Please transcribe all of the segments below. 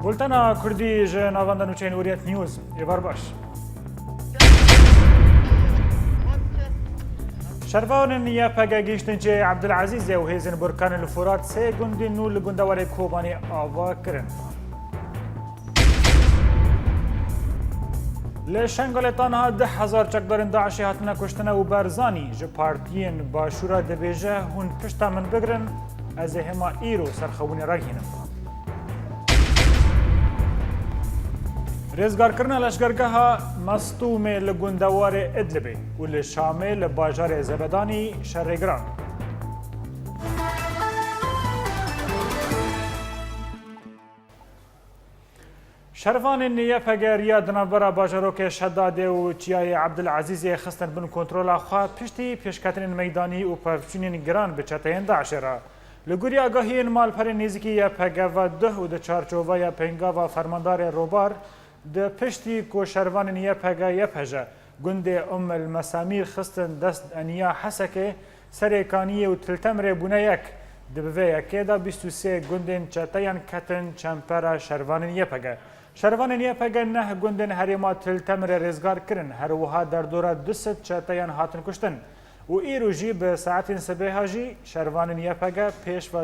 بولتنا کردی جه نواندن و چین اوریت نیوز ایوار باش شرفان نیا پگه گیشتن چه عبدالعزیز و هیزن برکان الفرات سه گندی نول گندوار کوبانی آوا کرن لشنگلتان ها 10,000 چکدارن داعشی هاتنا کشتنه و برزانی جه پارتین باشورا دبیجه هون پشتا من بگرن از هما ایرو سرخونی رگینم رزگار کرنا لشگرگاه مستوم لگندوار ادلبه و لشامل باجار زبدانی شرگران شرفان نیه پگریا دنابرا باجاروک شداده و چیای عبدالعزیز خستن بن کنترل خواه پشتی پیشکترین میدانی و پرچونین گران به چتین داعش را لگوری آگاهی مال پر نیزکی یا پگوا ده و ده چارچوبا یا پنگاوا فرماندار روبار ده پشتی کو شروان نیه پگا یا پجا گنده المسامیر خستن دست انیا حسکه سرکانی و تلتمر بونه یک دبوه یکی دا 23 گندن چتین کتن چمپر شروان نیه پگا شروان نیه پگا نه گندن هریما تلتمر رزگار کرن هر وها در دوره 200 چتین هاتن کشتن و ایرو جی به ساعت سبه جی شروان نیه پگا پیش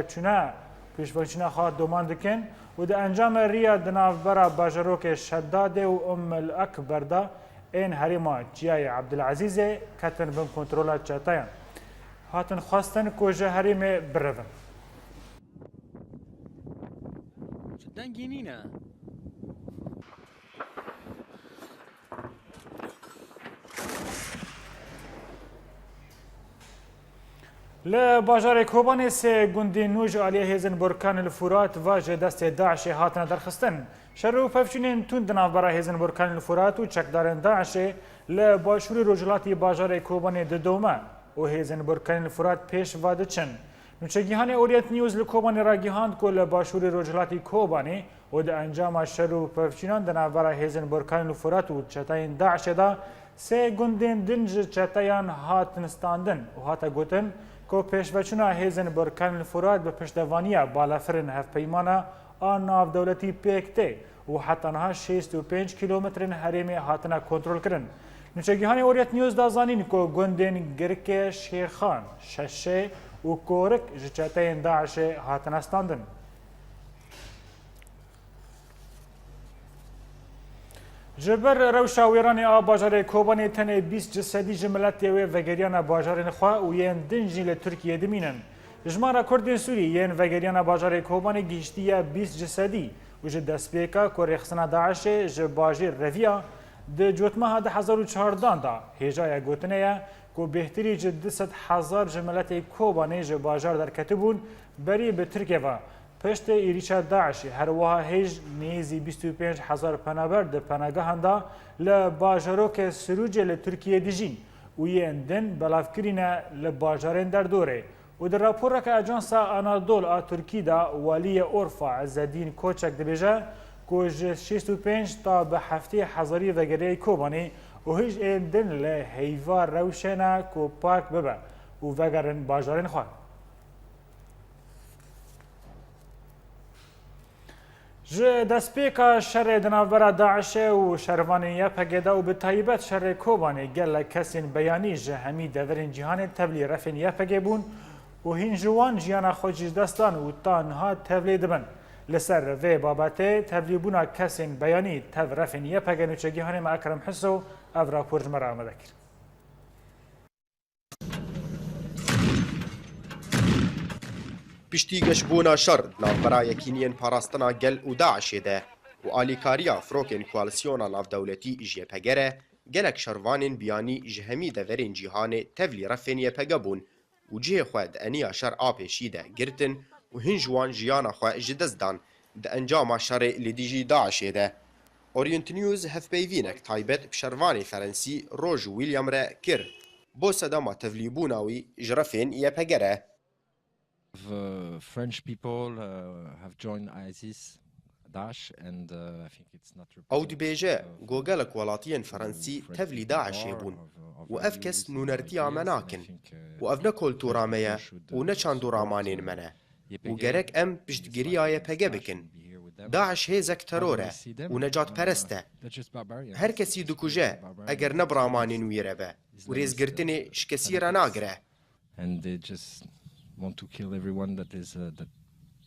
و چونه خواه دومان دکن و ده انجام ریا دنافبرا باجروک شداده و الاکبر دا این هریما جیای عبدالعزیز کتن بن کنترولات چتین هاتن خواستن کجه حریم برون دنگینینه لباجار کوبانی سه گندی نوج علیه هیزن برکان الفرات واجه دست داعش هاتن درخستن شروع پفچینین تون دنافبرا هیزن برکان الفرات و چکدارن داعش لباشوری رجلاتی باجار کوبانی دومه و هیزن برکان الفرات پیش واده چن نوچگیهان اوریت نیوز لکوبانی را گیهاند که لباشوری رجلاتی کوبانی و ده انجام شروع پفچینان دنافبرا هیزن برکان الفرات و چتاین داعش دا سه گندین دنج چتایان هاتن ستاندن و هاتا گوتن که پیشوچونا هیزن برکان الفرات به پشتوانیا بالافرن هف پیمانا آن ناف دولتی پیکته و حتی نها 65 کیلومترین حریم هاتنا کنترل کرن. نوچگیهان اوریت نیوز دازانین که گندین گرک شیخان ششه و کورک جچتین داعش هاتنا استاندن. جبر روشا ویرانی باجار کوبانی تنه 20 جسدی جملت و وگریان باجار نخوا و ین دنجی لترکیه دمینن. جمارا کردین سوری ین وگریان باجار کوبانی گیشتیه 20 جسدی و جد دسپیکا که رخصنا داعش جباجی رویا ده جوتمه 2014 دا هجای گوتنه که بهتری جد 100,000 جملت کوبانی جباجار در کتبون بری به ترکیه و پشت ایریچا داعشی هر وها هیج نیزی 25,000 پنابر ده پناگاهان دا لباجاروک سروج لترکیه دیجین و یندن بلافکرین لباجارین در دوره و در راپور که اجانسا آنادول ترکی دا والی اورفا عزدین کوچک دبیجه که 65 تا به هفته هزاری وگره کوبانی و هیچ ایندن لحیوار روشنه که پارک ببه و وگرن باجارین خواه دسپیکا شر دنابرا داعش و شروانیه پگیدا و به تایبت شر کوبانی گل کسین بیانی جه همی دورین جهان تبلی رفینیه پگیبون و هین جوان جیانا خوشیز دستان و تانها تبلی دبن لسر وی بابته تبلی بونا کسین بیانی تب رفینیه پگینو چگیهان ما اکرم حسو او راپور جمرا آمده کرد. پشتی گشبونا شر نافبرا یکینین پاراستنا گل و داعشی ده و آلیکاریا فروکن کوالسیونا ناف دولتی جیه پگره گلک شروانین بیانی جهمی دورین جیهان تولی رفینیه پگبون و جیه خواه انیا شر آپیشی ده گرتن و هنجوان جیانا خواه جدزدان ده انجام شر لیدیجی داعشی ده. اورینت نیوز هف بیوینک تایبت بشروانی فرنسی روژ ویلیام را کر بو صداما تولی بوناوی جرفین یه پگره. French people have joined ISIS ئەو دبێژە گۆگەلک وڵاتیان فەڕەنسی تەڤلی داعشێ بوون و ئەف کەس نونەرتیا مە ناکن و ئەف نە کۆلتوڕامەیە و نە چاندوڕامانێن منە و گەرەک ئەم پشتگیریایە پەگە بکن داعش هێزەک تەرۆرە و نەجات پەرستە هەر کەسی دوکوژە ئەگەر نەبڕامانێن وێرە بە و رێزگرتنێ شکەسیرە ناگرە want to kill everyone that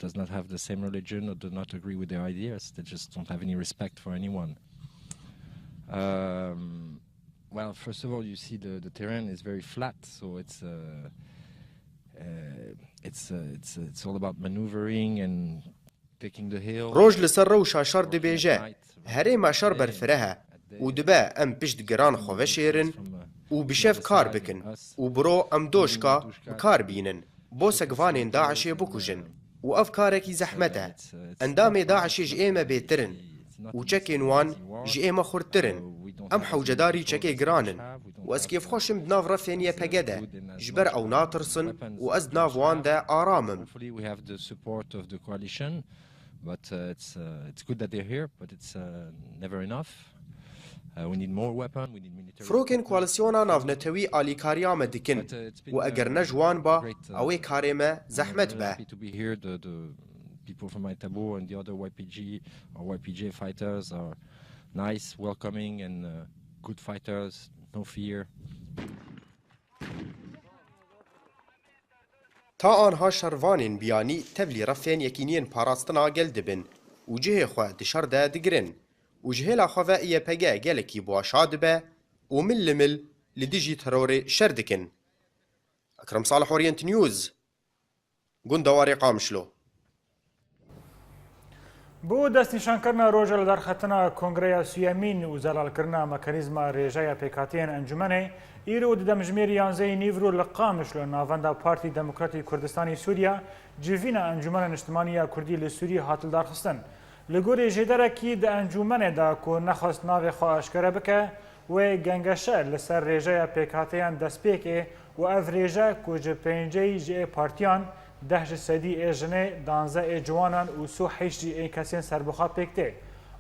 does not have the same religion or do not agree with their ideas. They just don't have any respect for anyone. Well, first of all, you see the terrain is very flat, so it's all about maneuvering and taking the hill. ڕۆژ لەسەر ڕەوشا شەڕ دەبێژە هەرێمە شەڕ بەرفرەهە و دبە ئەم پشت گەران خۆڤە شێرن و بشەف کار بکن و بڕۆ ئەم دۆشکا کار بینن بۆ سەگڤانێن داعشێ بکوژن و ئەف کارێکی زەحمەتە ئەندامێ داعشێ ji ئێمە بێترن و چەکێن وان ji ئێمە خورتترن ئەم حەوجەداری چەکێ گرانن و ئەس کێفخۆشم دناو ڕەفێنیە پەگەدە ji ber ئەو ناترسن و ئەس دناو وان de ئارامم But it's good that they're here, but it's never enough. We need more weapon, we need military. فرۆکên کوالسیۆنا ناونەتەوی ئالیکاریامە dikin و ئەگەر نە جوان بە ئەوەی کارێمە زەحمەت بە. People from Aitabo and the other YPG or YPJ fighters are nice, welcoming, and good fighters. No fear. تا ئانها شەڕڤانên بیانی tevlî refên yekîniyên parastina gel dibin û cihê xwe di şer de digirin û ji hêla xwe ve YPG gelekî boşa dibe û mil li mil li dijî terorê şer dikin. Ekrem Salih Orient News gunda warê Qamişlo. بۆ دەستنیشانکردنا ڕۆژە لە دەرخەتنا کۆنگرەیە سویەمین و زەلالکردنا مەکەنیزما ڕێژەیە پێکهاتیان ئەنجومەنێ ئیرۆ دەمژمێری یانزەی نیڤرۆ لە قامشلۆ ناڤەندا پارتی دەموکراتی کوردستانی سووریا جیڤینە ئەنجومەنە نیشتمانیە کوردی لە سووری هاتلدارخستن لە گۆرێ ژێدەرەکی دە ئەنجومەنێدا کۆ نەخواست ناوێ خوا ئاشکرە بکە وێ گەنگەشە لەسەر ڕێژەیە پێکهاتیان دەستپێکێ و ئەڤ ڕێژە کۆجە پێنجەی ژێ پارتیان ده سدی ایجنه دانزه ایجوانان و سو حیشی ای کسین سربخوا پکته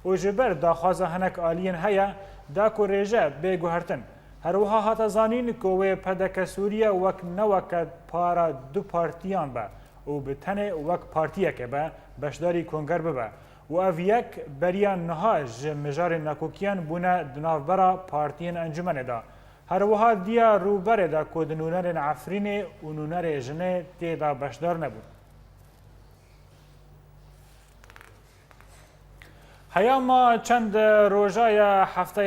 و جبر داخوازه هنک آلین هیا دا کو ریجه بگو هرتن هر وها هات زانین کوه پدک سوریه وک نوک پارا دو پارتیان با و بتنه وک پارتیه که با بشداری کنگر ببا و او یک بریان نهاج مجار نکوکیان بونه دنافبرا پارتیان انجمنه دا هر وها دیا روبره دا کود نونر عفرینه و نونر جنه تیدا بشدار نبود. هیاما چند روزای هفت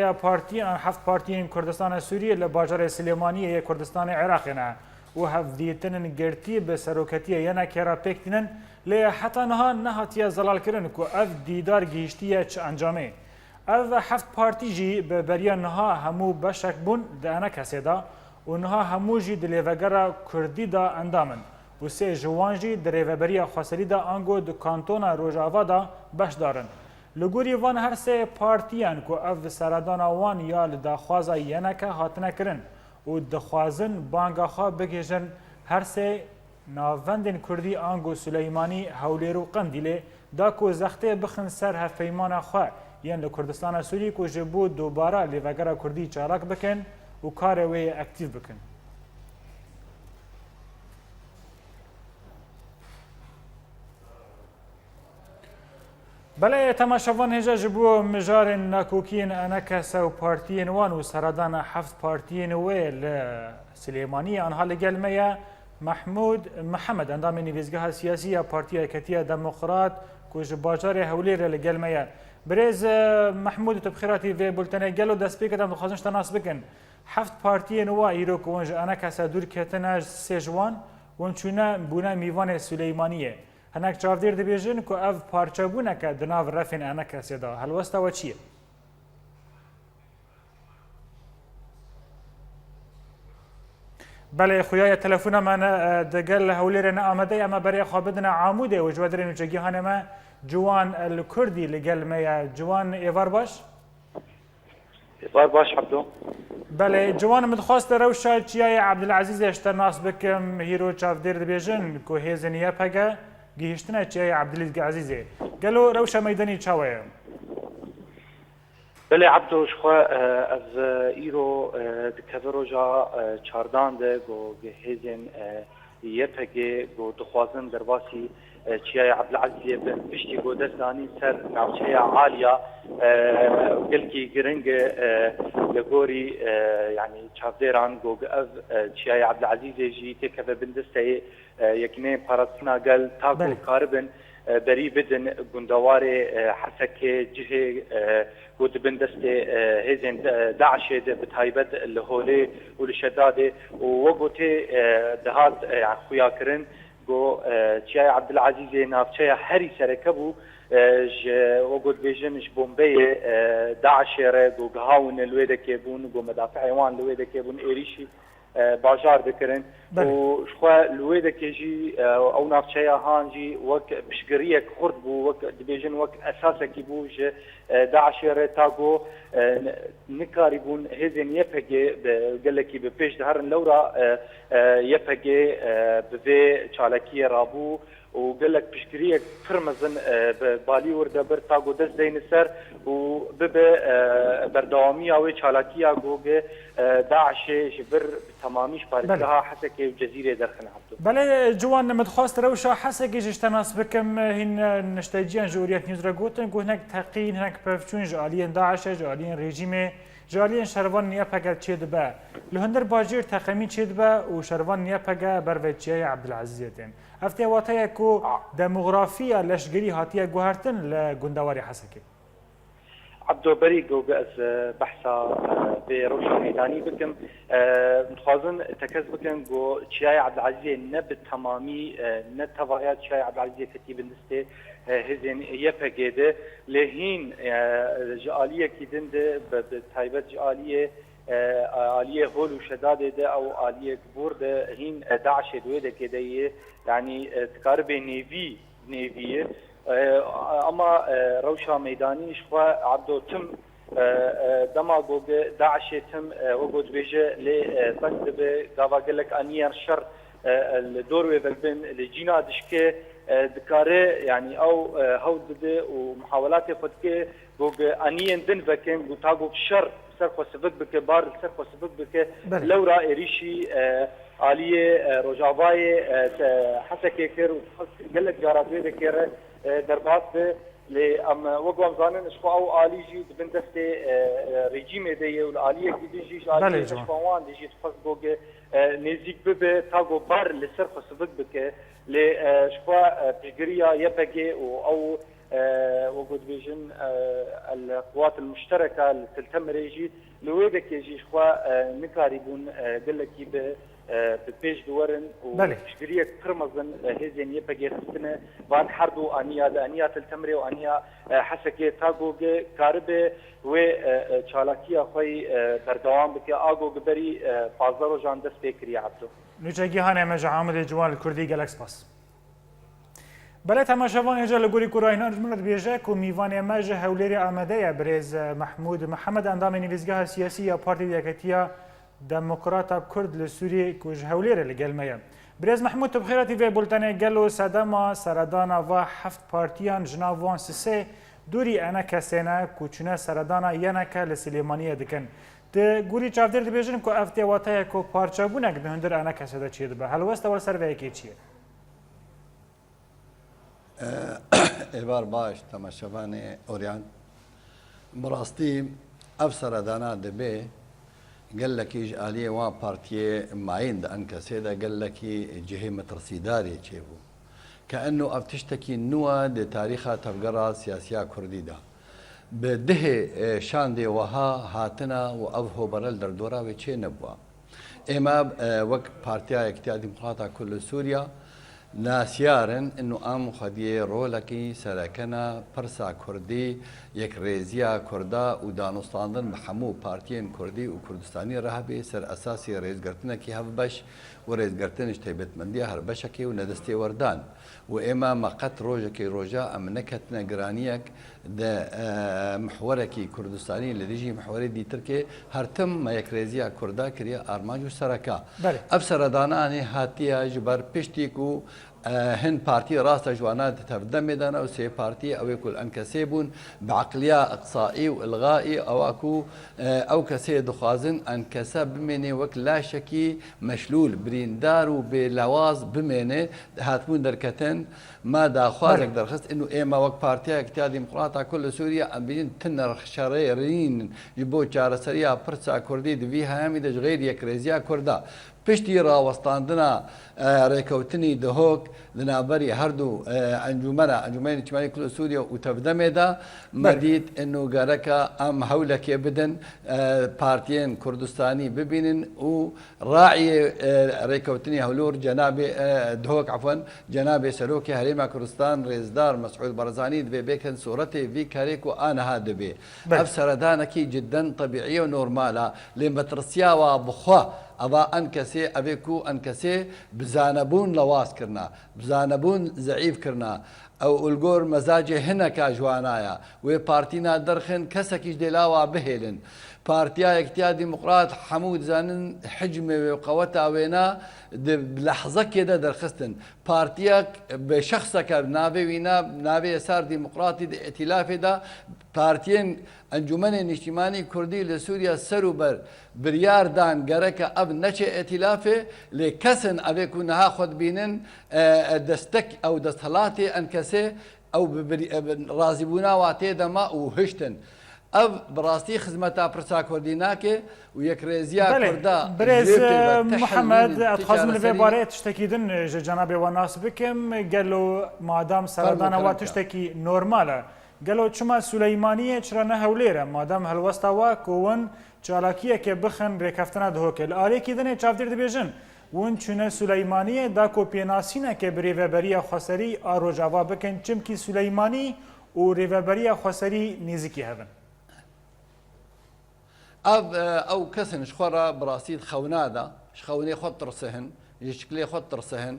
پارتیان کردستان سوریه لباجار سلیمانیه کردستان عراق نه و هفدیتن گرتی به سروکتی یعنی کرا پکتنن لی حتی نهاتی زلال کردن که اف دیدار گیشتیه چه انجامه. او هفت پارتی جی به بریان نها همو بشک بون دهنه کسی دا و نها همو جی دلیوگرا کردی دا اندامن و سه جوان جی دلیوبریا خاصلی دا انگو دو کانتونا روژاوا دا بش دارن. لگوری وان هر سه پارتیان که او سردان وان یا لداخوازا ینکه هاتنه کرن و دخوازن بانگا خواه بگیجن هر سه ناوندن کردی انگو سلیمانی هولیر و قندیله دا که زخته بخن سر هفیمان خواه یعنی کردستان سوری کو جبو دوباره لیوگرا کردی چالاک بکن و کار وی اکتیو بکن. بله تماشاوان هجا جبو مجار نکوکین انکس و پارتین وان و سردان هفت پارتین وی سلیمانی آنها لگلمه محمد اندام نویزگاه سیاسی پارتی کتیه دموکرات کو جباجار هولیر لگلمه برز محمود تبخیراتی و بولتنه گلو دست پیکتم بخوازنش تناس بکن هفت پارتی نوا ایرو که ونج انا کسا دور کتنه سجوان ونچونه بونه میوان سلیمانیه هنک چاودیر دی بیجن که اف پارچه بونه که دناو رفین انا کسی دا هلوسته و چیه؟ بله خویای تلفون من دگل هولیر آمده اما برای خوابدن عاموده و جوادرین و جگیهان ما جوان الكردي لقل ميا جوان ايفار باش؟ ايفار باش عبدو بله جوان متخواست روشا چیای عبدالعزیز اشتر ناس بکم هیرو چاف دیر بيجن كو هيزن يبهجا گەیشتنە چیای عەبدولعەزیزێ گەلۆ ڕەوشە مەیدانی چاوەیە بله عبدو شخوا از ایرو دکه روژا چاردان ده گو هیزن یپگه گو دخوازن درواسی چیای عبدالعزیز پشتی گو دستانی سر ناوچه عالیا گلکی گرنگ لگوری یعنی چافدیران گو اف چیای عبدالعزیز جی تکه بندسته یکنه پارستنا گل تاکو کاربن بری بدن گندوار حسکه جهه قد بندست هزين داعش بتايبد الهولي والشداد ووقت دهات خويا كرن جو تشاي عبد العزيز نافشا حري سركبو وقت بيجنش بومبي داعش جو هاون الويدا كيبون جو مدافع ايوان الويدا كيبون ايريشي باجار دكرن وشخوا الويدا كيجي او نافشايا هانجي وك بشقريك خرد بو وك دبيجن وك اساسا كيبوج داعش تاغو نكاريبون هزين يفجي قالكي ببيش دهرن لورا يفجي بفي تشالكي رابو وقال لك بشكريه فرمزن بالي ورده بر تاغو دز زين السر وبب بردواميه او تشالكيه جوجه داعش جبر تماميش باركها حسكي جزيره درخن عبدو بله جوان مدخواست روشا حسكي جشتناس بكم هن نشتاجيان جوريات نيوز راغوتن كو هناك تقين هناك بفچون جالين داعش جالين ريجيم جالين شروان نيابا تشيد با لهندر باجير تقمين تشيد با وشروان نيابا برفتشي عبدالعزيزين هفته واتايا كو ديموغرافيا لشگري هاتيا گوهرتن لگندواري حسكي عبدو بري جوجاز بحثا بروشا ميداني بكم متخازن تكز بكم جو تشاي عبدالعزيز نب تمامي نتفايات تشاي عبدالعزيز كتيب النستي هزين يفقيده لهين جاليه كيدند بتايبت جاليه آلية هول وشداد ده أو آلية كبور ده هين داعش دوي ده كده يعني تقارب نيفي أما روشا ميداني شخوا عبدو تم دما جوج داعش تم وجود بيجة لبند بقابا قالك أنيار شر الدور وبلبن لجينا دشكة دكاره يعني أو هود ده ومحاولات فتكة جوج أنيين دن فكين جوتاجو شر سرخو سبق بك بار سرخو سبق بك لورا إريشي آلية رجاباي حسكي كير قالك جاراتوي ذكر دربات لأم وقوم زانن شخو أو آلي جي بندستي ريجيم دي والآلية جي آلية شخوان دي جي تفز بوغ نزيك ببه تاغو بار لسرخو سبق بك لشخوا بجريا يبقى أو وجود فيجن القوات المشتركة اللي تلتم ريجي لويدك يجي شخوا نكاريبون قلكي ببيج دورن وشكرية ترمزن هزين يبقى خستنا بعد حردو أنيا تلتمري وأنيا حسكي تاغو كاربه و چالاكيا خوي بردوام بك آغو قبري فازدارو جان دست بكري عبدو نوچاگی هانه مجا عامل جوان الكردي گلکس باس بله تماشاوان هجا لگوری کراهینا رجمنت بیجه که میوان مجه هولیری آمده برز محمود محمد اندام نویزگاه سیاسی یا پارتی دیکتیا دموکراتا کرد لسوری کج هولیری لگلمه برز محمود تبخیراتی و بولتنه گلو سدما سردانا و هفت پارتیان جناوان سسه دوری انا کسینا کوچونه سردانا ینکه لسلیمانیه دکن ده گوری چافدر بیجن که افتی واتای که پارچه بونه که هندر انا کسیده چید به هلوست اول سر ویکی چیه ایبار باش تماشاوان اوریان براستی افسر دانا دبی قال لك آلية وان بارتيه معين ده أنك سيدا قال لك جهة مترصيداري تشيبو كأنه أفتشتكي نوع ده تاريخها تفقرة سياسية كردي ده بده شان دي وها هاتنا وأفهو برل در دورا وچه نبوا إما وقت بارتيه اكتياد ديمقراطة كل سوريا ناسيارن انه ام خديه رولكي سركنا برسا كردي يك ريزيا كردا ودانستاندن محمو بارتيين كردي وكردستاني رهبي سر اساسي رئيس قرتنا كي هفبش ورئيس قرتنش تيبت مندي هربشكي وندستي وردان واما مقت روجكي روجا ام نكتنا جرانيك ده محوركي كردستاني اللي يجي محوري دي تركي هرتم ما يك ريزيا كردا كريا ارماجو سركا ابصر داناني هاتيا جبر بيشتيكو هن بارتي راسا جوانات تفدمدنا وسي بارتي او يكون انكسيبون بعقليه اقصائي والغائي او اكو او كسي دخازن انكسب بمني وك لا شكي مشلول بريندار وبلواز بمني هاتمون دركتن ما دا خوازك درخست انه ايما وك بارتي اكتيا ديمقراطا كل سوريا ام بين تنر شريرين يبو چارسريا برسا كردي دفيها همي دج غير يكريزيا كردا پشتی راوستاندنا ریکوتنی دهوک دنابری هردو انجمن اجتماعی کل سوریا و تفدمه دا مدید انو گرکا ام حولک بدن پارتیین کردستانی ببینن و راعی ریکوتنی هولور جناب دهوک عفوا جناب سلوکی حریم کردستان رئیسدار مسعود برزانی دبی بکن صورتی وی کاریکو آنها دبی افسر دانکی جدا طبيعية ونورمالة لمترسيا وبخوا أبا أنكسي أبيكو أنكسي بزانبون لواس كرنا بزانبون زعيف كرنا أو الجور مزاجي هنا كاجوانايا وبارتينا درخن كسكيش دلاوا بهلن بارتيا اكتيا ديمقراط حمود زانن حجمه وقوتها وينا بلحظة كده درخستن بارتياك بشخصك نابي وينا نابي يسار ديمقراطي ائتلاف ده بارتيين انجمن اجتماعي كردي لسوريا سروبر بريار دان جرك اب نشئ ائتلافه لكسن ابيكون هاخذ بينن دستك او دستهلاتي انكسي او رازبونا واتي دما وهشتن اب براستي خدمتا برسا كرديناكي ويكريزيا كردا بريز محمد اتخاز من في باري تشتكيدن جناب وناس بكم قالوا مادام سردانا واتشتكي نورماله قالوا چما سليمانيه چرا هوليره مادام هلوستا وا كون چالاكيه كي بخن ريكفتنا دهوكل علي كيدنه چافدير دبيجن ون چونه سليمانيه دا کو پيناسينه كي بريوبريا خسري اروجاوا بكن چمكي سليماني و ريوبريا خسري نيزكي هبن او كسن شخورا براسيد خونادا شخوني خط رسهن يشكلي خط رسهن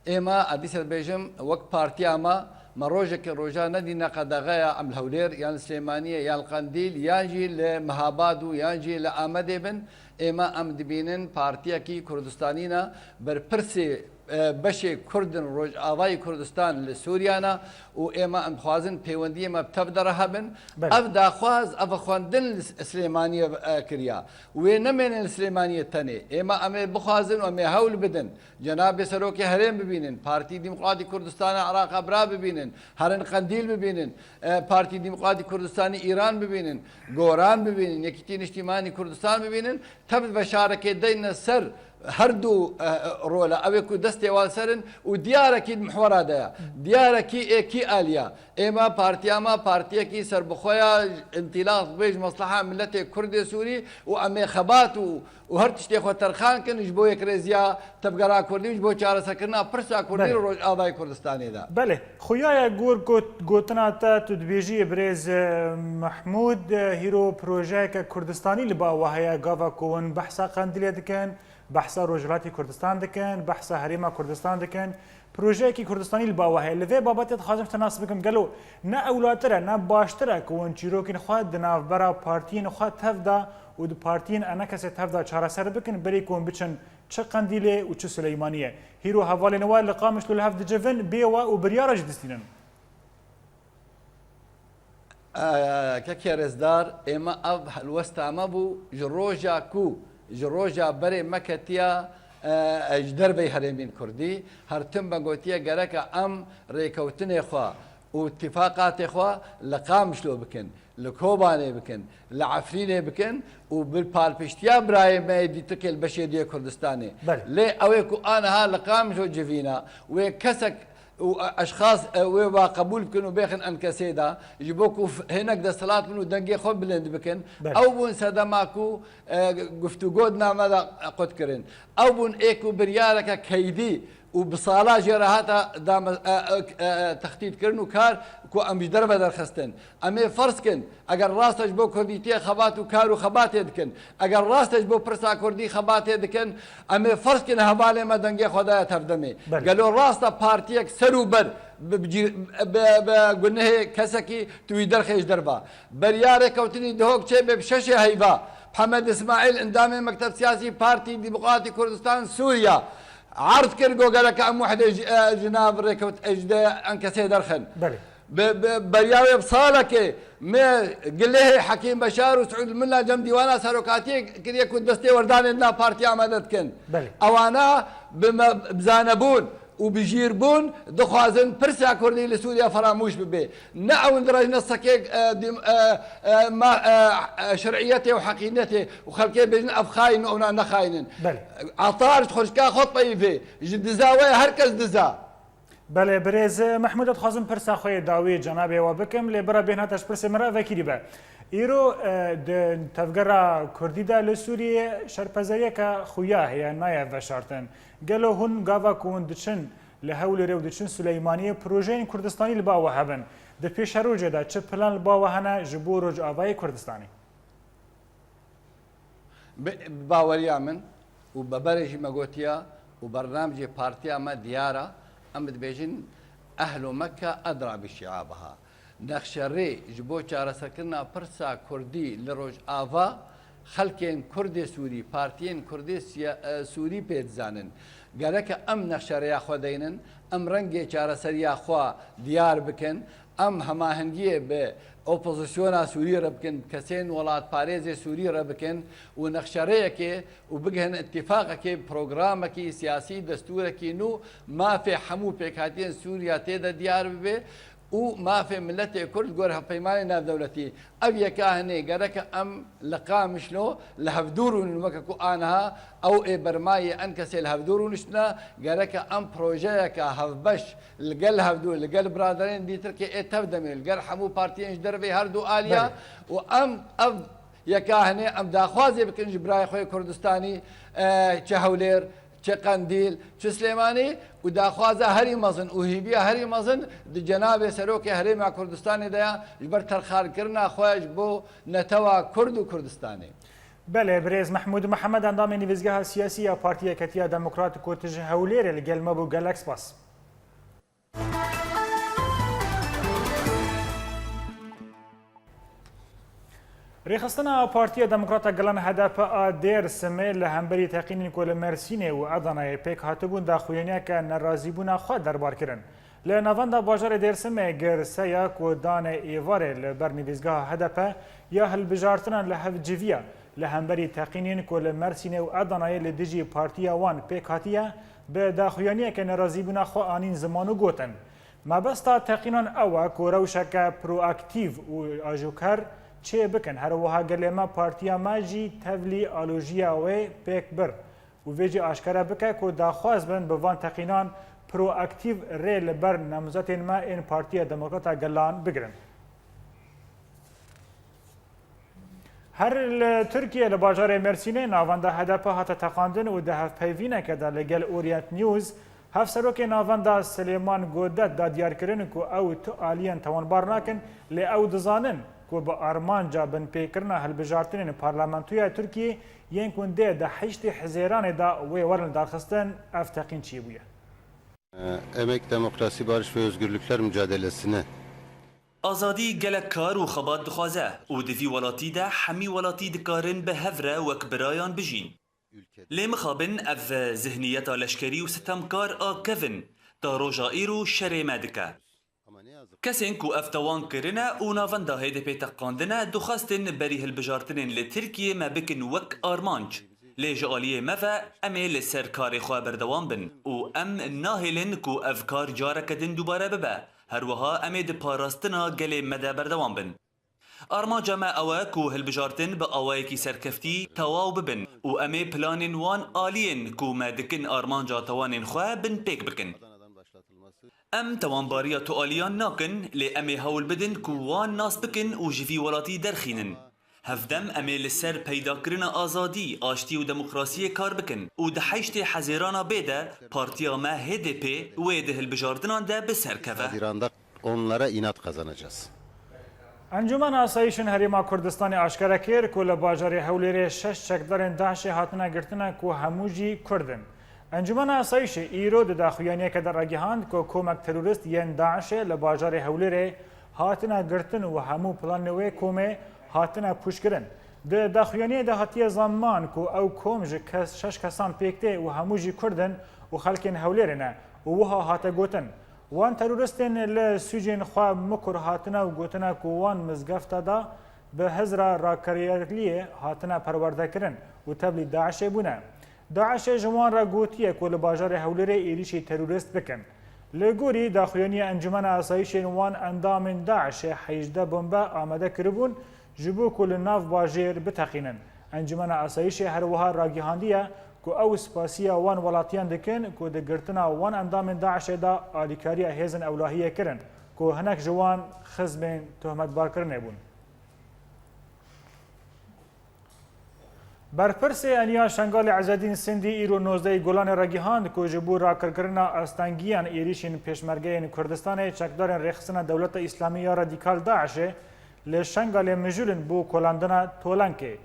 اما اديس بيجم وك بارتي اما مروجك روجا ندينا قدغايا ام الهولير يعني السليمانيه يا القنديل ياجي لمهابادو ياجي لامدي بن اما ام دبينن بارتيا كي كردستانينا بربرسي بشي كردن روج آوای كردستان لسوريانا و اما ام خوازن پیوندی ما بتبدر هبن ابدا خواز اب خواندن سليمانيه كريا ونمن السليمانيه تاني اما ام بخوازن و هول بدن جناب سروكي هرم ببينن بارتي ديمقراطي كردستان عراق ابرا ببينن هرن قنديل ببينن بارتي ديمقراطي كردستان ايران ببينن غوران ببينن يكتين اجتماعي كردستان ببينن تبد بشاركه دين السر هردو رولا اوكو دستي والسرن وديارك محورا دايا ديارك كي اليا اما بارتيا كي سربخويا انطلاق بيج مصلحه ملتي كردي سوري وامي خبات وهرتشتي خو ترخان كن جبو يكريزيا تبقرا كردي جبو چاره سكرنا برسا كردي روج آباي كردستاني دا بله خويا غور غوتنا تا تدبيجي بريز محمود هيرو بروجيك كردستاني لبا وهي غافا كون بحثا قنديل دكن بحثا روجلاتي كردستان دكن بحثا هريما كردستان دكن بروجيكي كردستاني الباوهي لذي بابات خازم تناسب بكم قالوا نا اولاتره نا باشتره كون چيروكين خواد دناف برا بارتين خواد تفدا و دو بارتين انا كسي تفدا چارا سر بكن بري كون بچن چه قنديله و چه سليمانيه هيرو حوالي نوال لقامش لو هفد جفن بيوا و بريارج دستينن ككيرزدار اما اب الوستا مابو جروجا كو جروجا بري مكتيا دربي هرمين كردي هرتم بقوتيا جرك ام ريكوتني خوا واتفاقات خوا لقام شلو بكن لكوباني بكن لعفريني بكن وبالبالبشتيا براي ما يدي تكل بشيديه كردستاني ليه اويكو انا ها لقام جو جفينا وكسك واشخاص وقبول بكن وبيخن انكسيدا يجيبوكوا هناك ده صلاه منو دنجي خو بلند بكن او بون سدماكو قفتو قودنا ماذا قد كرن او بون ايكو بريالك كيدي وبصاله جراهاتا دام تخطيط كرنو كار كو ام بدربه درخستن امي فرسكن اگر راستش بو كرديتي خبات وكار وخبات يدكن اگر راستش بو برسا كردي خبات يدكن امي فرسكن هباله ما دنجي خدايا تردمي قالوا راستا بارتيك سروبر بقولنا كسكي تويدر خيش دربا برياره كوتني دهوك شي بششه هيبا محمد اسماعيل اندامي مكتب سياسي بارتي ديمقراطي كردستان سوريا عرض كرجو قال لك أم واحد جناب ركوت أجدا أنك سيدرخن بله برياوي بصالك ما قل له حكيم بشار وسعود الملا جم ديوانا ساروكاتي كده يكون دستي وردان لنا بارتي عمدت كن بله أوانا بزانبون وبيجيربون دخوازن برسا كردي لسوريا فراموش ببي نعون درج نصكيك ما شرعيته وحقينته وخلقه بين افخاين ونا نخاين عطار خشكا خطبه في جد زاويه هركز دزا بله برز محمود خازم پرسا خوی داوی جناب و بکم لبرا بینات اش پرس مرا وکیلی با ایرو د تفگرا کردی دا لسوریه شرپزریه که خویا هیا نایه و شارتن گلو هن گاوا کون دچن لهول رو دچن سلیمانی پروژه کردستانی لبا و هبن د پیش روجه دا چه پلان لبا و هنه جبو روج آوای کردستانی باوريا من وببرج مقوتيا وبرنامج بارتيا ما ديارة أم بيجن أهل مكة أدرى بشعابها نخشري جبو شارة سكرنا برسا كردي لروج آفا خلكين كردي سوري بارتيين كردي سوري بيتزانن قالك أم نخشري أخوة دينن أم رنجي شارة سريا أخوة ديار بكن أم هماهنجية ب اوبوزيسيونا سوري ربكن كسين ولات باريزي سوري ربكن ونخشريك وبقهن اتفاقك بروجرامك سياسي دستورك نو ما في حمو بيكاتين سوريا تيدا ديار بي وما في ملتي كرد قرها بيماني ناف دولتي أبي كاهني قرك أم لقام شلو لهفدورون المككو آنها أو برماي أنكسي لهفدورون شنا قرك أم بروجيك هفبش لقل هفدور لقل برادرين دي تركي تفدمي لقل حمو بارتين دربي هردو آليا وأم أب يكاهني أم داخوازي بكن جبراي خوي كردستاني تشهولير چه قندیل چه سلیمانی و داخوازه هری مزن و هیبیا هری مزن د جناب سروک هرم کردستان دیا جبر ترخال کرنا خواج بو نتوا کرد و کردستانی بله برز محمود محمد اندام نویزگاه سیاسی پارتی کتیا دموکرات کو تجهولیر لگل مبو گالاکس باس ریخستنا پارتی دموکرات گلان هدف آدر سمیل همبری تقینین کل مرسینه و ادانای پیک هاتبون دا خوینیا که نرازیبون خود دربار کرن. لنواندا باجار درسمه گرسه یا کودان ایواره لبر نویزگاه هدف یا هل بجارتنان لحف جویا لهمبری تقینین کل مرسینه و ادانای لدیجی پارتی وان پیک هاتیه به دا خوینیا که نرازیبون خو آنین زمانو گوتن. مبستا تقینان اوا کوروشک پرواکتیو و آجوکر چه بکن هر وها گلما پارتیا ماجی تولی آلوژیا و پیک بر و ویجی آشکارا بکه که داخواز بن به وان تقینان پرو اکتیو ریل بر نموزت ما این پارتیا دموکراتا گلان بگرن. هر ترکیه لباجار مرسینه ناوانده هدف هات تقاندن و ده پیوینه که در لگل اورینت نیوز هف سروک ناوانده سلیمان گودت دا دیار کرن که او تو آلیان توانبار ناکن لی او دزانن که با آرمان جا بن پیکرنا هل بجارتنین پارلمانتویا ترکیه ین کنده ده حشت حزیران دا وی ورن دارخستن افتقین چی بویه؟ Emek, Demokrasi, Barış ve Özgürlükler mücadelesine آزادی گلک کار و خبات دخوازه و دوی ولاتی ده همی ولاتی دکارن به هفره و کبرایان بجین. لی مخابن اف ذهنیت لشکری و ستمکار آکفن تا روژائیر و شری مدکه. کسین کو افتوان کرنه و ناونده هیده پی تقاندنه دخواستن بری هلبجارتنین لترکیه ما بکن وک آرمانج. لی جعالیه مفا امی لسر کار خواه بردوان بن و ام ناهلن کو افکار جاره کدن دوباره ببه. هر وها امی ده پاراستنا گلی مده بردوان بن. آرمانج ما اوه کو هلبجارتن با اوه کی سرکفتی تواو ببن و امی پلانین وان آلین کو ما دکن آرمانجا توانین خواه بن پیک بکن. ام توانباریا تو آلیان ناکن لی امی هول بدن کو وان ناس بکن و جوی ولاتی درخینن. هفدم امی لسر پیدا کرن آزادی، آشتی و دموکراسی کار بکن و ده حیشت حزیرانا بیده پارتیا ما HDP و ده هلبجاردنان ده بسر کفه. Haziran'da onlara inat kazanacağız. انجمن آسایشن هریما کردستان آشکارا کر که لباجار هولیر 6 چکدارن داعش هاتنا گرتنا که هموجی کردن. انجمن آسایش ایرو د داخویانی که در اگهاند که کمک تروریست ین داعش لباجار هولیر هاتنا گرتن و همو پلان نوی کومه هاتنا پوش کرن. د داخویانی دهاتی زمان کو او کوم ژ کس 6 کسان پێکتێ و هەموو ژی کوردن و خەڵکێن هەولێرنە و وها هاتە گوتن وان تەرورستên li سوجên xwe mikur hatine û gotina ku wan mizgefta da bi hezra rakeriyerliyê hatine perwerdekirin û tevlî Daişê bûne. Daişê ji wan re gotiye ku li bajarê Hewlêrê êrişî terorist bikin. Li gorî daxuyaniya Encumena Asayişên wan endamên Daişê 18 bombe amade kiribûn ji bo ku li nav bajêr bitexînin. Encumena Asayişê her wiha ragihandiye ku ew spasiya wan welatiyan dikin ku di girtina wan endamên Daişê da alîkariya hêzin ewlahiyê kirin ku hinek ji wan xizmên tohmetbarkirinê bûn. Berpirsê eniya Şengalê Ezzedîn Sindî îro 19 Golanê regihand ku ji bo rakirkirina astengiyan êrişên pêşmergeyên Kurdistanê çekdarên rêxistina Dewleta İslamî ya Radîkal Daişê li Şengalê mijûlin bû kolandina Tolenkê.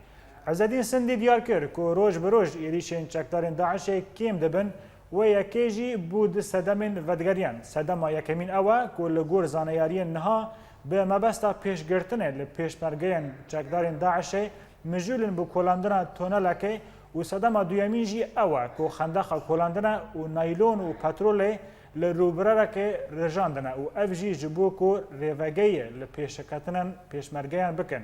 Ezzedîn Sindî diyar kir ku roj bi roj êrişên çekdarên Daişê kêm dibin wê yekê jî bû di sedemên vedgeriyan. Sedema yekemîn ew e ku li gor zaneyariyên niha bi mebesta pêşgirtinê li pêşmergeyên çekdarên Daişê mijûlin bi kolandina tonelekê û sedema duyemîn jî ew e ku xendexa kolandina û naylon û petrolê li rûbirerekê rijandine û ev jî ji bo ku rêvegeyê li pêşketinên pêşmergeyan bikin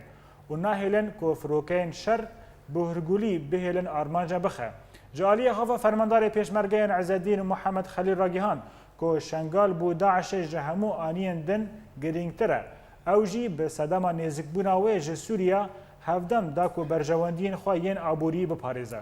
û nahêlin ku firokeyên şer bi hûrgulî bihêlin armanca bixe. Ji aliyê xafa fermandarê pêşmergeyên Ezzedîn û Muhemed Xelîl ragihan ku Şengal bû Daişê ji hemû aniyên din girîngtir e. Ew jî bi sedema nêzîkbûna wê ji Sûriya hevdem da ku berjewendiyên xwe yên aborî biparêze.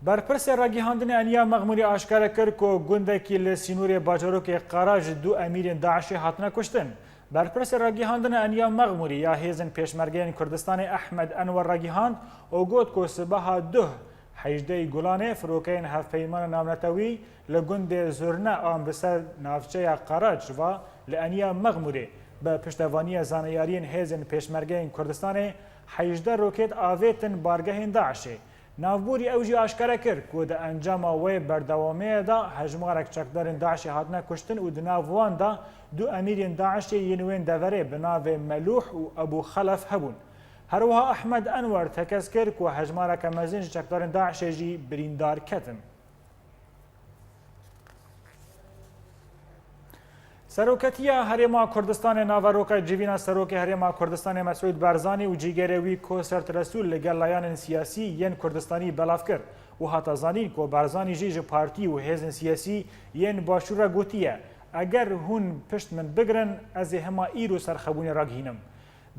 Berpirsê ragihandinê Eniya Meğmûrî aşkare kir ku gundekî li Sînûrê bajarokê qara ji du emîrên Daişê hatine kuştin. Berpirsê ragihandinê Eniya Meğmûrî ya hêzin pêşmergeyên Kurdistanê Ehmed Enwer ragihand û got ku sibeha duh 18 Golanê firokeyên hevpeymana navnetewî li gundê Zurne an bi ser navçeya qara civa li Eniya Meğmûrê به پشتوانی زانیارین هیزن پیشمرگین کردستان 18 روکت آویتن بارگهین داعشی. نافبوری اوجی آشکاره کرد که ده انجام وی بردوامیه دا هجمارک چکدارین داعشی هاتنه کشتن و ده نافوان دا دو امیرین داعشی ینوین دوره به ناو ملوح و ابو خلف هبون. هروها احمد انور تکس کرد که هجمارک مزین چکدارین داعشی جی بریندار کتن. سروکتیا هرما کردستان ناوروکا جیوینا سروک هرما کردستان مسعود برزانی و جیگروی کوسرت رسول لگل لایان سیاسی ین کردستانی بلاف کرد و حتی زانین که برزانی جیج پارتی و هیزن سیاسی ین باشورا گوتیه اگر هون پشت من بگرن از هما ایرو سرخبون راگهینم.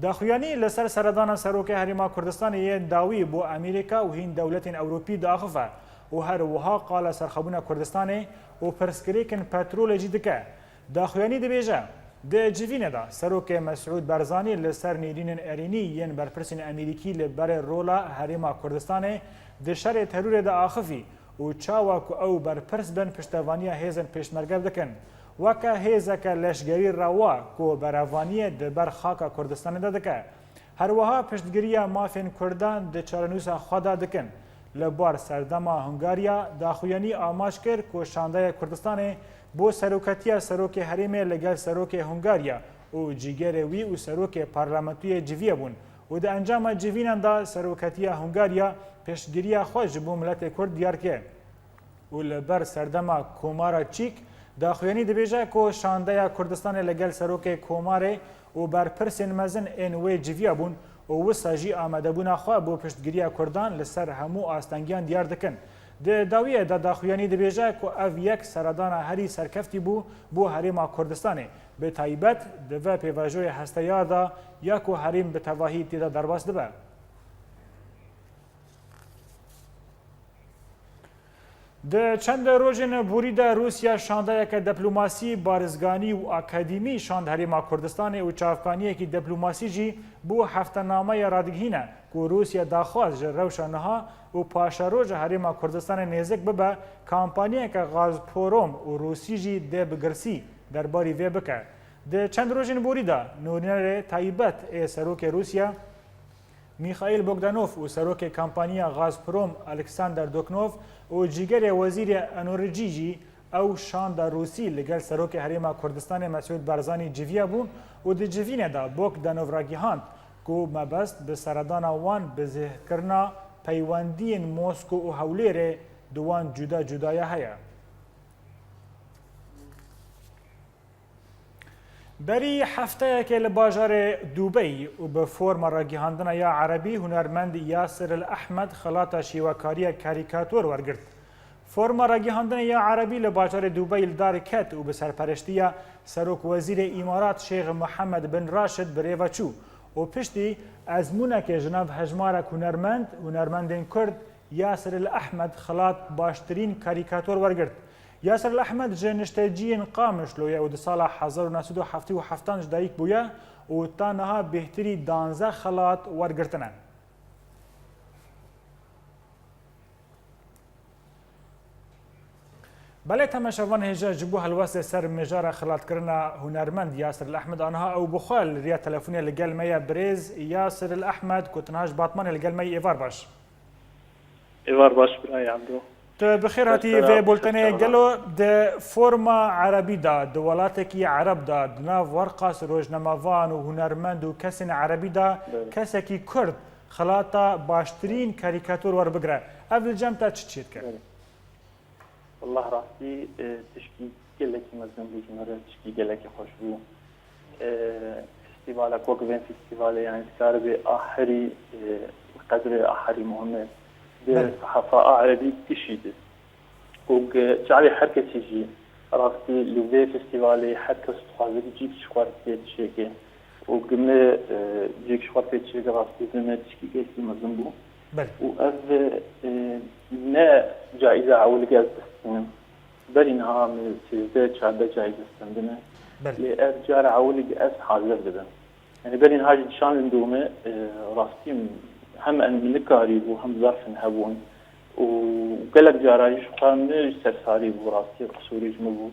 داخویانی لسر سردان سروک هرما کردستان ین داوی بو امریکا و هین دولت اوروپی داخفه و هر وها قال سرخبون کردستان و پرسکریکن پترول جدیدکه. داخویانی دبیجه ده جوینه دا سروک مسعود برزانی لسر نیرین ارینی ین برپرسین امریکی لبر رولا هریما کردستان ده شر ترور دا آخفی و چاوا که او برپرس بن پشتوانی هیزن پیشمرگه دکن وکا هیزک لشگری روا که بروانی ده بر خاک کردستان دا دکه هر وها پشتگیری مافین کردان ده چارنوس خدا دکن لبار سردما هنگاریا داخویانی آماش کرد که شانده کردستان بو سروکتیا سروک هریمه لگل سروک هنگاریا و جیگر وی و سروک پارلمانتوی جویه بون و ده انجام جوینان دا سروکتیا هنگاریا پیشگیری خوش بو ملت کرد دیار که و لبر سردما کومارا چیک داخویانی دبیجه که شانده کردستان لگل سروک کوماره و بر پرسین مزن این وی جویه بون و وسا جی آمده بونا خواه بو پیشگیری کردان لسر همو آستنگیان دیار دکن. ده داویه دا داخویانی دبیجه که او یک سردان هری سرکفتی بو حریم کردستانه به تایبت ده پیواجوی هستیار دا یا که حریم به تواهی تیدا درباس دبه. ده چند روزین بوری ده روسیا شانده که دیپلماسی بارزگانی و اکادمی شاند حریم کردستان و چافکانی که دیپلماسی جی بو هفته‌نامه رادگهینه که روسیا داخواست روشنها و پاشروج حریم کردستان نزدیک ببه کامپانی که غازپروم و روسی جی ده بگرسی درباری وی بکه. ده چند روزین بوری ده نورنر تایبت سروک روسیا میخائیل بوگدانوف و سروک کمپانی غازپروم الکساندر دوکنوف و جیگر وزیر انرژی ئەو شاندا رووسی لەگەل سەرۆکی هەرێما کوردستانی مەسعود بارزانی جڤیە بوون و di civînê de bok danûvragîhan ku mebest bi seredana wan bi zêhkirina peywendiyên Mosko û Hewlêrê di wan cuda cudaya heye. Berî hefteyekê li bajarê Dubey û bi forma ragîhandina ya Erebî hunermend Yasir el Ehmed xelata şîwekariya karîkatûr wergirt. Forma ragîhandina ya Erebî li bajarê Dubey li darê ket û bi serpereştiya Serokwezîrê Îmarat Şeyx Mihemed bin Raşid bi rêve çû û piştî ezmûnekê ji nav hejmarek hunermendên Kurd Yasir el Ehmed xelat baştirîn karîkatûr wergirt. Yasir el Ehmed ji nişteciyên Qamişloye û di sala 1977 ji dayîk bûye û ta niha bêhtirî 12 xelat wergirtine. Belê temeşevan hêja ji bo helwestê ser mêjara xelatkirina hunermend Yasir el Ehmed aniha ew bixwe li riya telefonê li gel me ye birêz Yasir el Ehmed ku tuniha ji Batmanê li gel me yê êvar baş. Êvar baş birayê Ebdo. Tu bi xêr hatî vê bultenê gelo di forma Erebî da di welatekî Ereb da di nav werqas rojnamevan û hunermend û kesên Erebî da kesekî Kurd xelata baştirîn karîkatûr werbigire. Ev li cem te çi çê dike? والله راستي تشكي gelekî mezin bû ji me re tişkî gelekî xweş bû. Festîvala Kokbên Festîvalê yani dikaribê a herî qedrê a herî Muhammed bi sahefa a Erebî kişîdi. û carê her kesî jî rastî li vê festîvalê her kes dixwaze cîk ji xwe tê dişêke û gime cîk ji xwe tê dişêke rastî bi me tişkî gelekî mezin bû. û ev ne caize ewilî ez distînim. Berî niha min 13-14 caize distîndime. Lê ev cara ewilî ez hazir dibim. Yani berî niha jî nişan lindûme rastî hem nikarî bû hem zarfin hebûn û gelek cara jî ji xwe min sersarî bû rastî qisûrî ji min bû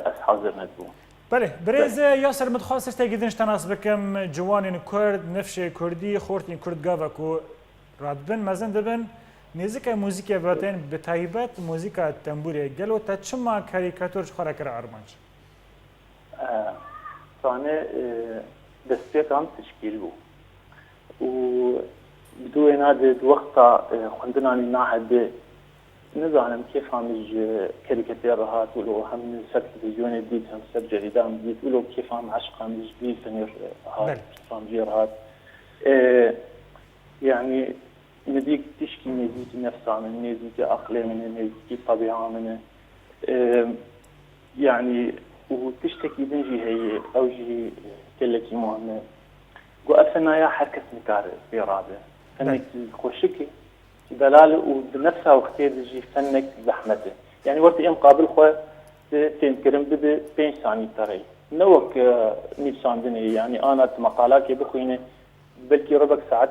ez hazir nebûm. Belê birêz Yasir min dixwast tiştekî din ji te nas bikim ciwanên Kurd, nifşê Kurdî, xortên Kurd gava ku radibin mezin dibin nêzika mûzîkê vetên bi taybet mûzîka tembûrê gelo te çima karîkatûr ji xwe re kire armanc? Sane destpêkan tişkîl bû û bi du wêna di wexta xwendinanî nahedê nizanim kêfa min ji karîkatêr rehat û hem ser televîzyonê dît hem ser cerîdan dît û kêfa min eşqa min ji vî fenê rehat kêfa min jî rehat. Yani نزيك تشكي نزيك نفسها من نزيك عقلي من نزيك طبيعة من يعني وتشتكي دنجي هي أو جي كلكي مهمة وقفنا يا حركة نكار في رابع فنك خوشكي دلالة وبنفسها وقتها تجي فنك زحمته يعني وقت يوم قابل خوي تنكرم بدي 5 ثانية ترى نوك نفسان دنيا يعني أنا مقالات بخويني بلكي ربع ساعات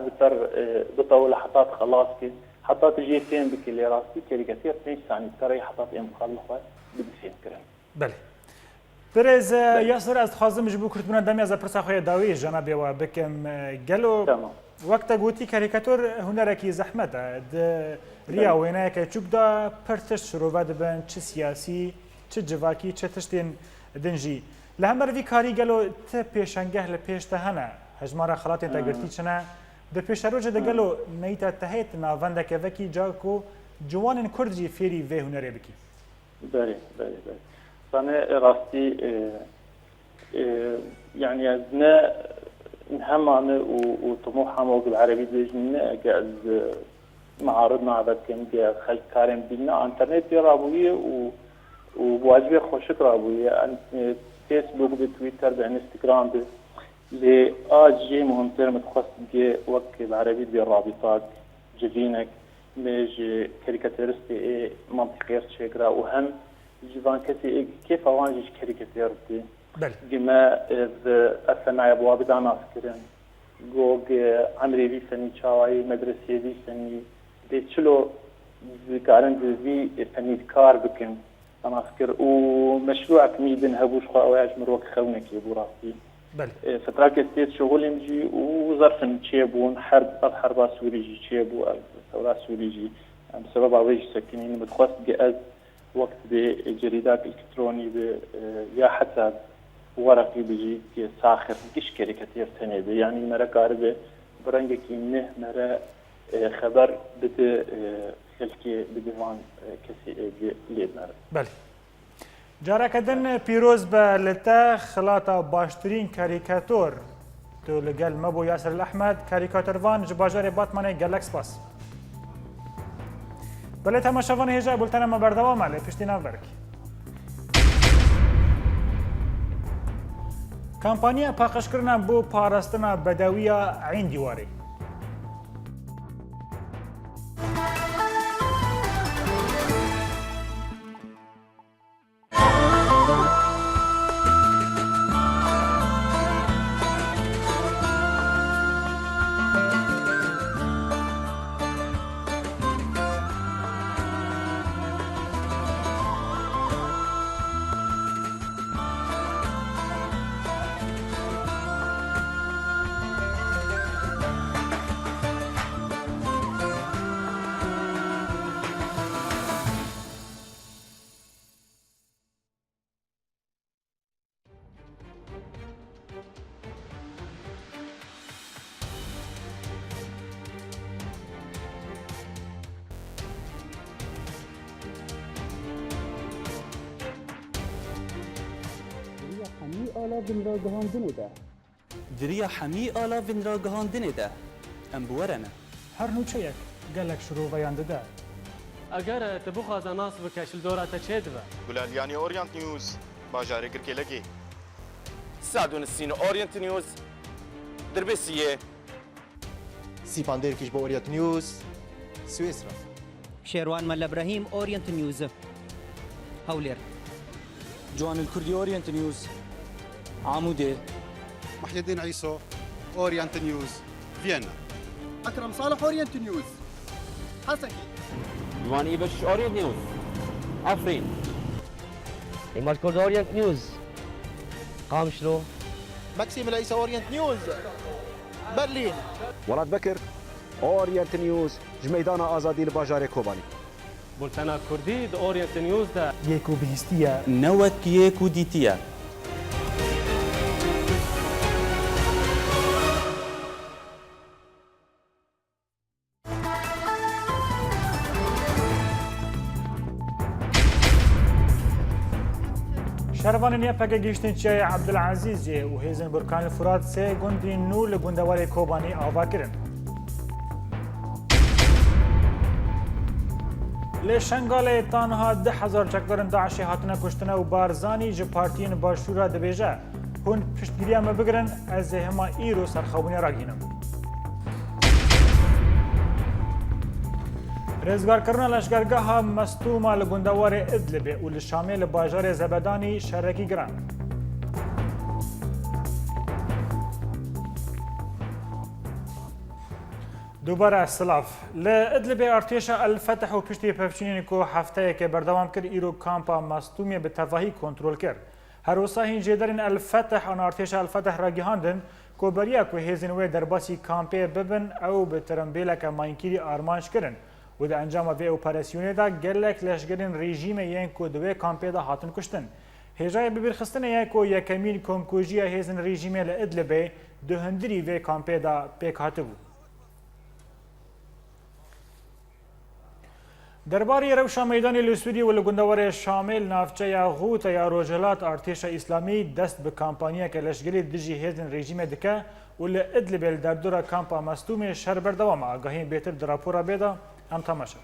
بطول حطات خلاص كده حطات جيتين بكل راسي كاريكاتير 5 ثانية ترى حطات مقال خوي بدي فين كلام. بله. برز ياسر از خازم جبو کردن دمی از پرسا خوی داوی جنابی و بکم گلو وقت گویی کاریکاتور هنرکی زحمت د ریا وینه که چوب دا پرتش شروع دبن چه سیاسی چه جواکی چه تشتین دنجی لهمر وی کاری گلو ته پیشنگه لپیش تهنه هجمارا خلاطی تاگرتی چنه د پیشروج د گلو نیت تهیت ناونده که وکی جاکو جوان کردی فیری و هنری بکی. بله. أنا راستي يعني أزنا همنا وطموحنا موجود عربي بيجنا جاز معارضنا عبد كم جا خل كارم بينا إنترنت رابوية وبواجبي خوشك رابوية فيسبوك بتويتر بإنستغرام لآجي مهمتر متخصص جا وقت العربي بالرابطات جدينك مش كاريكاتيرستي منطقية شكرا وهم جوان كسي كيف اوانجش كاريكاتيرتي جما الثنايا بوابي دانا فكرين جوج عمري بي فني شاوي مدرسي بي فني بيتشلو ذكارن في فني كار بكم انا فكر ومشروع كميدن هبوش خو اواج مروك خونك يبو راسي فترة كتيت شغل مجي وظرف تشيبون حرب سوري جي تشيبو ثورة سوري جي بسبب عويج سكنين متخصص جاز وقت بجريدات إلكترونية يا حتى ورقي بيجي ساخر قش كاريكاتير تانية يعني مرة قاربة برنجك إنه مرة خبر بده خلكي بدوان كسي ليد مرة بله جارکدن پیروز به لتا خلاطا باشترین کاریکاتور تو لگل مبو یاسر الاحمد کاریکاتوروان جباجار باتمان گلکس باس بله تماشاوان هجا بولتن ما بردوام علی پشتی ناو برک کمپانیا پاقش کردن بو پاراستنا بدویا عین دیواری دریا حمی آلا ونراگهاندنه ده ام بورنه هر نوچه یک گلک شروع ویانده ده اگر تبو خواهد ناس بکشل دورات چه دوه گلالیانی اورینت نیوز باجاره گرکی لگی سعدون السين اورينت نيوز دربسيه سيباندير كيش بأورينت نيوز سويسرا شيروان مال ابراهيم اورينت نيوز هولير جوان الكردي اورينت نيوز عمودي محي الدين عيسو اورينت نيوز فيينا اكرم صالح اورينت نيوز حسكي جوان ايبش اورينت نيوز عفرين ايمال كرد اورينت نيوز قامشلو ماكسيم العيسى اورينت نيوز برلين ولاد بكر اورينت نيوز جميدانا ازادي الباجاري كوباني بولتنا كردي د اورينت نيوز ده يكو بهستيا نوت يكو ديتيا شهروان نیپک گیشتن چای عبدالعزیز و هیزن برکان فرات سه گندی نو لگندوار کوبانی آوا کرن. لشنگال تنها 10,000 چکدارن داعشی هاتنه کشتنه و بارزانی جه پارتین باشورا دبیجه هون پشتگیری هم بگرن از هما ایرو سرخوابونی را گینم. رزگار کردن لشکرگاه مستوما لگندوار ادلب و لشامل باجار زبدانی شرکی گران. دوباره سلاف لادلب ارتش الفتح و پشتی پفچینی که هفته که بردوام کرد ایرو کامپا مستومی به تواهی کنترل کرد. هر روزا هین جدرین الفتح آن ارتش الفتح را گهاندن که بریا که هزین و درباسی کامپی ببن او به ترمبیل که ماینکیری آرمانش کردن. و در انجام وی اپراسیونی دا گلک لشگرین رژیم یین کو دوی کامپی دا هاتن کشتن. هجای ببیر خستن یین کو یکمین کمکوژی هزین رژیم لادلب دو هندری وی کامپی دا پیک هاته بود. درباره روشا میدان لسوری و لگندوار شامل نافچه یا غوت یا روجلات ارتش اسلامی دست به کامپانیا که لشگری دجی هزین رژیم دکه و لادلب در دور کامپا مستوم شهر بردوام آگاهی بهتر در راپورا بیدا هم تماشا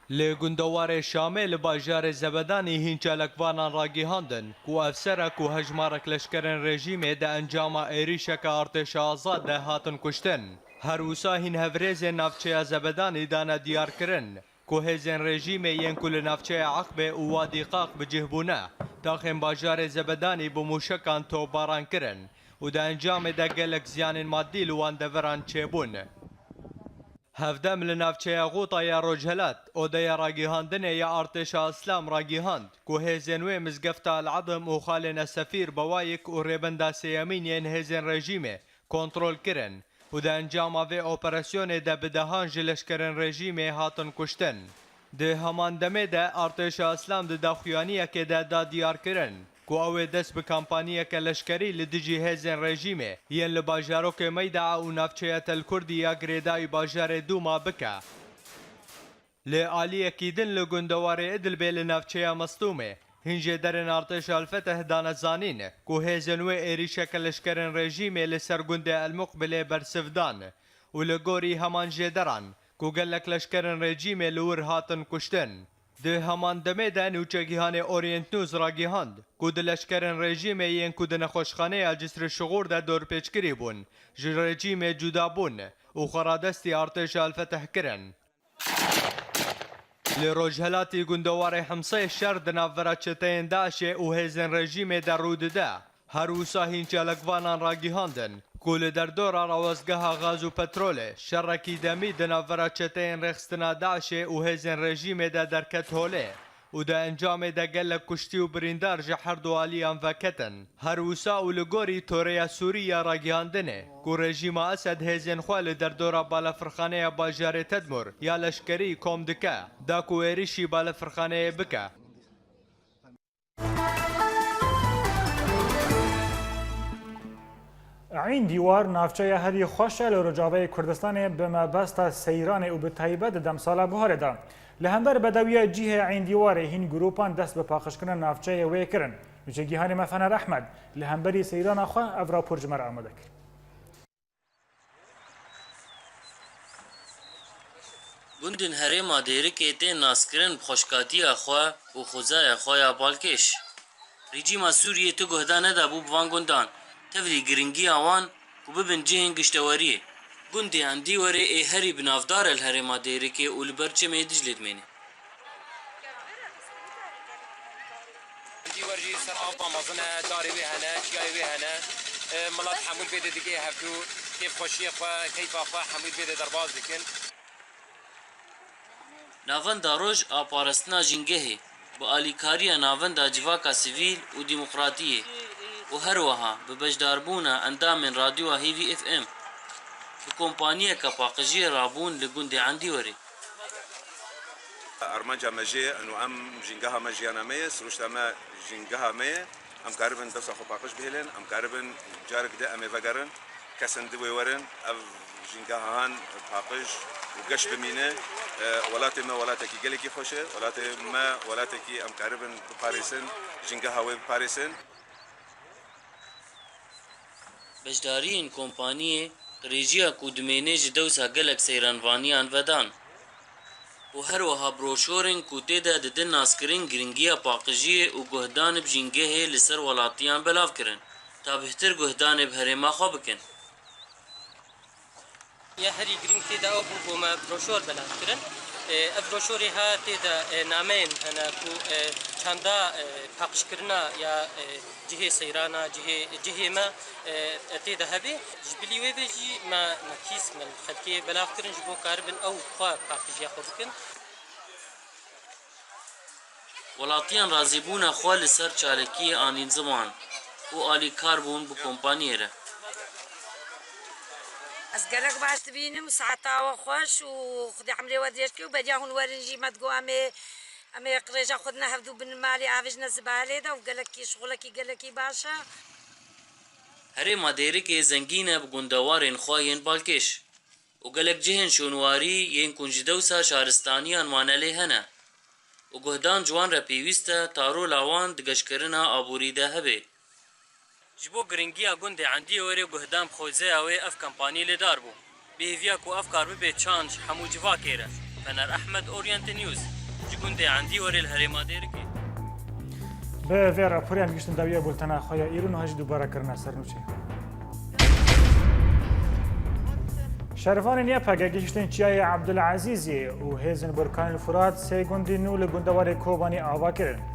لگندوار شامل باجار زبدانی هینچالکوانان راگیهاندن کو افسرک و هجمارک لشکرن رژیم ده انجام ایریشک ارتش آزاد ده هاتن کشتن. هر وسا هین هفرز نافچه زبدانی دانا دیار کرن که هزین رژیم ین کل نافچه عقب و وادی قاق بجهبونه داخل باجار زبدانی بموشکان تو باران کرن و ده انجام ده گلک زیان مادی لوان دوران چیبون. هفدم لنافچه غوطا یا رجهلات او ده راگیهاندن یا ارتش اسلام راگیهاند که هزین و مزگفت العظم و خالن السفیر بوایک و ریبنده سیامین ین هزین رژیم کنترول کرن و ده انجام وی اپراسیون ده بدهان جلشکرن رژیم هاتن کشتن. ده همان دمه ده ارتش اسلام ده داخویانیه که ده دا دیار کرن که اوه دست به کمپانیه که لشکری لدجی هزن رژیمه ین لباجارو که میدعا و نفچه تل کردی یا گریدای باجار دوما بکه. لآلیه کیدن لگندواره ادل به لنفچه مصدومه هنجه درن ارتش الفتح دانزانین که هزنوه ایریشه که لشکرن رژیمه لسرگنده المقبله برسفدان و لگوری همان جدران که گلک لشکرن رژیمه لور هاتن کشتن. ده همان دمه ده نوچگیهان اورینت نیوز را گیهاند که ده لشکرن رژیمه ین که ده نخوشخانه جسر شغور ده دور پیچکری بون جو رژیم جدا بون و خرادستی ارتش الفتح کرن. لروجهلاتی گندوار حمصه شر دنافرا چتین داشه و هزن رژیم در رود ده هر وسا هینچه لگوانان را گیهاندن کل در دور روازگاه غاز و پترول شرکی دمی دنافرا چتین رخستنا داشه و هزن رژیم ده درکت هوله و ده انجام ده گلک کشتی و بریندار جحر دوالیان وکتن هر وسا و لگوری توره سوریه را گیهاندنه که رژیم اسد هزن خوال در دور بالافرخانه باجار تدمر یا لشکری کوم دکه دا که ایریشی بالافرخانه بکه. عین دیوار نافچه هری خوشه لرجاوه کردستان به مبسط سیران و به تایبت دم ساله بهاره دا. لهمبر بدویه جیه عین دیواره هین گروپان دست به پاخش کردن نافچه وی کرن. نوچگیهان مفنر احمد لهمبری سیران خواه افرا پرجمر آمده کرد. گندن هرما دیره که تین ناسکرن بخوشکاتی اخواه و خوزای اخواه بالکش. رژیم سوریه تو گهده نده بو بوان گندان. تفلی گرنگی آوان و ببن جهن گشتواریه. گندی اندی وره ای هری بنافدار الهرما دیره که اول برچه میدج لیدمینه. اندی ورجی سر آب مازنه داری وی هنه چیای وی هنه ملات حمول بیده دیگه هفتو کیف خوشی خواه کیف خواه حمول بیده در باز دکن. ناون داروج آپارستنا جنگهه با آلیکاری ناون دا جواکا سیویل و دیمقراطیه و هر وها به بجداربونا اندام رادیو هیوی اف ام به کمپانیه که پاقجی رابون لگوند عندی وری ارمانجا مجي انه ام جنگها مجيانا مي سروشتا ما جنگها مي ام قاربن دوسا خو باقش بهلن ام قاربن جارك دا ام فغرن كسن دوي ورن اف جنگها هان باقش وقش بمينه ولاتي ما ولاتكي قالكي خوشه ولاتي ما ولاتكي ام قاربن باريسن جنگها وي باريسن بجداری این کمپانیه ریجیا کودمینه جدوسا گلک سیرانوانیان ودان و هر وها بروشورن کوته ده ددن ناسکرین گرنگیا پاقجیه و گهدان بجنگه لسر ولاتیان بلاف کرن تا بهتر گهدان بهرما خواه بکن. یا هری گرنگ تیدا او بوما بروشور بلاف کرن بروشوری ها تیدا نامین هنا کو چاندا پاقش کرنا یا جهه سیرانا جهه ما تیدا هبه جبلی وی بجی ما نکیس من خلکی بلاف کرن جبو کاربن او خواه پاقجی خود بکن. ولاتیان رازیبون خواه لسر چالکی آنین زمان و آلی کار بون بو کمپانیه را. از گلک باش بینم ساعتا و خوش و خودی عمری ودیش که و بدیهون ورنجی مدگو امی قریجا خودنا هفدو بن مالی آفش نزباله دا و گلکی شغلکی گلکی باشا. هره مادیره که زنگینه بگندوارین خواهین بالکش و گلک جهن شونواری ین کنجدوسا شارستانیان وانله هنه و گهدان جوان را پیوسته تارو لاوان دگشکرنا آبوریده هبه. جبو گرنگیا گنده عندی وری گهدام خوزه اوی اف کمپانی لدار بو بهویا کو افکار به چانج حمو جوا کیره فنر احمد اورینت نیوز جگنده عندی وری الهرما دیرکی به ویرا پریان گشتن داویه بولتنا خویا ایرون هاج دوباره کرنا سرنوچی شرفان نیا پگه گشتن چیای عبدالعزیزی و هزن برکان الفرات سه گندی نو لگندوار کوبانی آوا کرن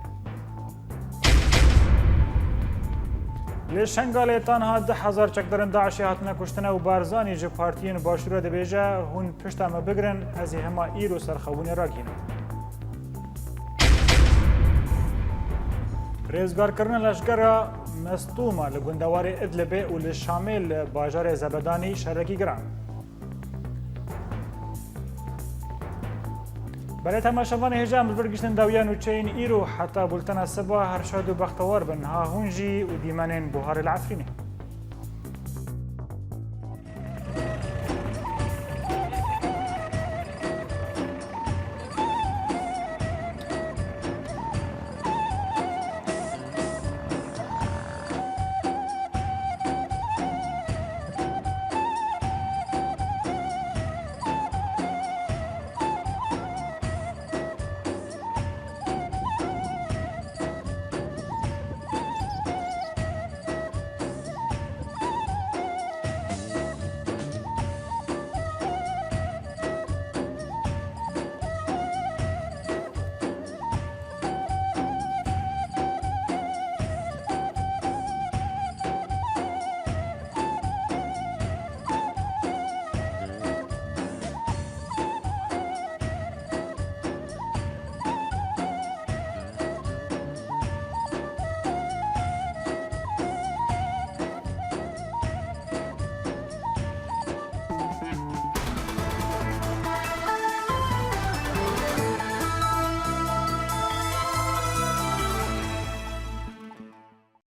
لشنگال تنها 10,000 چکدرن داعشی هاتنه کشتنه و بارزانی جه پارتیین باشوره ده بیجه هون پشت همه بگرن از همه ایرو سرخونه را گینه. رێزگارکردن لەشکرە مەستومە لە گوندەواری ئیدلبێ و لە شامێ لە باژارێ زەبەدانی شەرەکی گران. بەلێ تەماشەوانی هێژان ببرگشتن داویان و چین ئیر و حتا بولتەنە سەبا هەرشاد و بەختەوەر بن ها هونجی و دیمەنێن بوهار العفرینی.